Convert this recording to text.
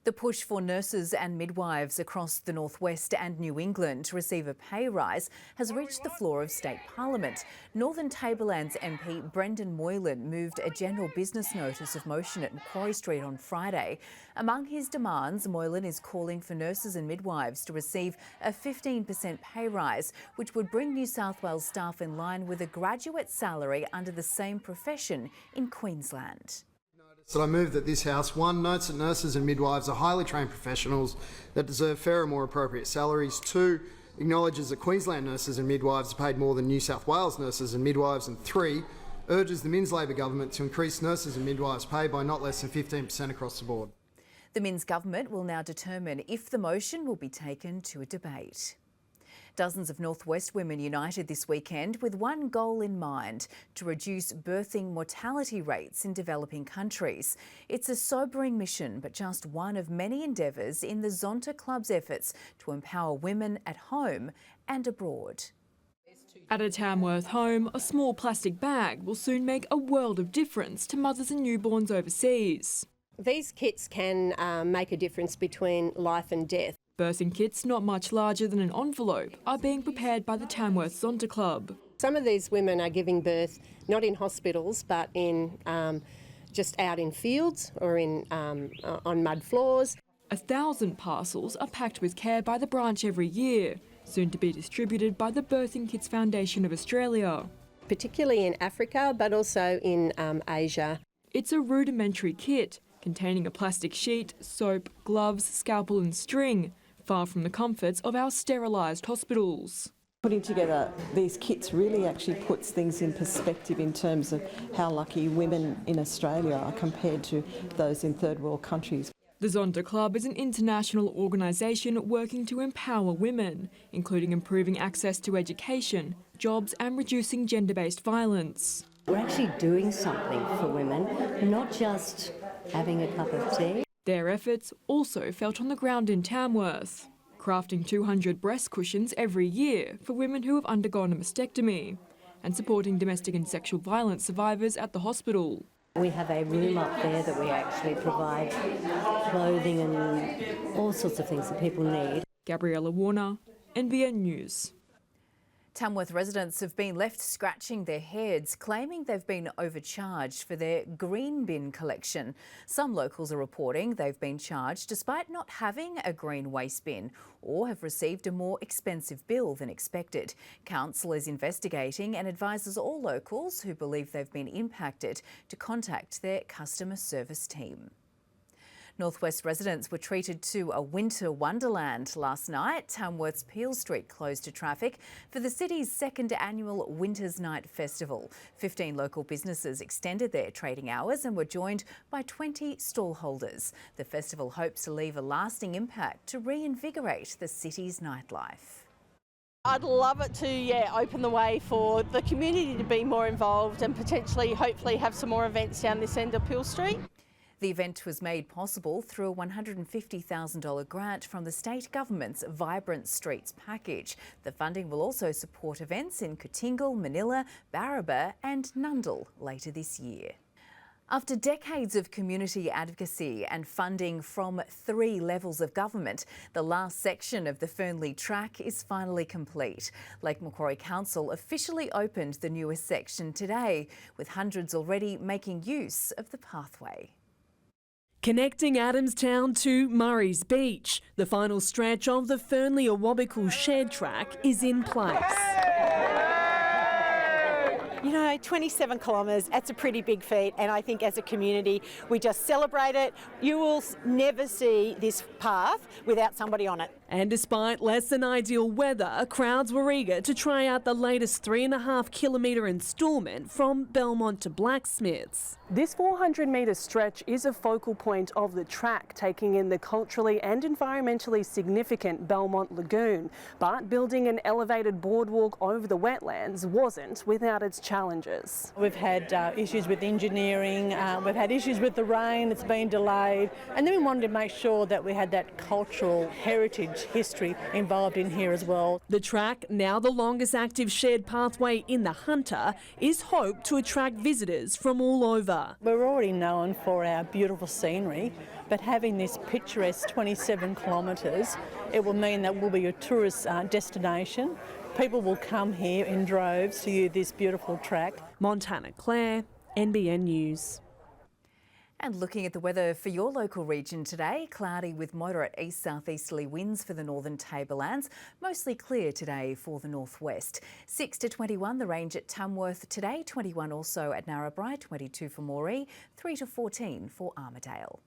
The push for nurses and midwives across the Northwest and New England to receive a pay rise has reached the floor of state parliament. Northern Tableland's MP Brendan Moylan moved a general business notice of motion at Macquarie Street on Friday. Among his demands, Moylan is calling for nurses and midwives to receive a 15% pay rise, which would bring New South Wales staff in line with a graduate salary under the same profession in Queensland. So I move that this House, 1, notes that nurses and midwives are highly trained professionals that deserve fairer, more appropriate salaries. 2, acknowledges that Queensland nurses and midwives are paid more than New South Wales nurses and midwives. And 3, urges the Minns Labor government to increase nurses and midwives' pay by not less than 15% across the board. The Minns government will now determine if the motion will be taken to a debate. Dozens of Northwest women united this weekend with one goal in mind: to reduce birthing mortality rates in developing countries. It's a sobering mission, but just one of many endeavours in the Zonta Club's efforts to empower women at home and abroad. At a Tamworth home, a small plastic bag will soon make a world of difference to mothers and newborns overseas. These kits can make a difference between life and death. Birthing kits not much larger than an envelope are being prepared by the Tamworth Zonta Club. Some of these women are giving birth not in hospitals but in just out in fields or on mud floors. 1,000 parcels are packed with care by the branch every year, soon to be distributed by the Birthing Kits Foundation of Australia. Particularly in Africa but also in Asia. It's a rudimentary kit containing a plastic sheet, soap, gloves, scalpel and string, far from the comforts of our sterilised hospitals. Putting together these kits really actually puts things in perspective in terms of how lucky women in Australia are compared to those in third world countries. The Zonta Club is an international organisation working to empower women, including improving access to education, jobs and reducing gender-based violence. We're actually doing something for women, not just having a cup of tea. Their efforts also felt on the ground in Tamworth, crafting 200 breast cushions every year for women who have undergone a mastectomy and supporting domestic and sexual violence survivors at the hospital. We have a room up there that we actually provide clothing and all sorts of things that people need. Gabriella Warner, NBN News. Tamworth residents have been left scratching their heads, claiming they've been overcharged for their green bin collection. Some locals are reporting they've been charged despite not having a green waste bin or have received a more expensive bill than expected. Council is investigating and advises all locals who believe they've been impacted to contact their customer service team. Northwest residents were treated to a winter wonderland last night. Tamworth's Peel Street closed to traffic for the city's second annual Winter's Night Festival. 15 local businesses extended their trading hours and were joined by 20 stallholders. The festival hopes to leave a lasting impact to reinvigorate the city's nightlife. I'd love it to, open the way for the community to be more involved and potentially, hopefully, have some more events down this end of Peel Street. The event was made possible through a $150,000 grant from the state government's Vibrant Streets package. The funding will also support events in Cotingal, Manila, Barraba and Nundle later this year. After decades of community advocacy and funding from 3 levels of government, the last section of the Fernley track is finally complete. Lake Macquarie Council officially opened the newest section today, with hundreds already making use of the pathway. Connecting Adamstown to Murray's Beach, the final stretch of the Fernley-Awabakal shared track is in place. 27 kilometres, that's a pretty big feat, and I think as a community we just celebrate it. You will never see this path without somebody on it. And despite less than ideal weather, crowds were eager to try out the latest 3.5 kilometre instalment from Belmont to Blacksmiths. This 400-metre stretch is a focal point of the track, taking in the culturally and environmentally significant Belmont Lagoon. But building an elevated boardwalk over the wetlands wasn't without its challenges. We've had issues with engineering, we've had issues with the rain, it's been delayed, and then we wanted to make sure that we had that cultural heritage huge history involved in here as well. The track, now the longest active shared pathway in the Hunter, is hoped to attract visitors from all over. We're already known for our beautiful scenery, but having this picturesque 27 kilometres, it will mean that we'll be a tourist destination. People will come here in droves to view this beautiful track. Montana Claire, NBN News. And looking at the weather for your local region today, cloudy with moderate east-southeasterly winds for the northern tablelands, mostly clear today for the northwest. 6 to 21 the range at Tamworth today, 21 also at Narrabri, 22 for Moree, 3 to 14 for Armidale.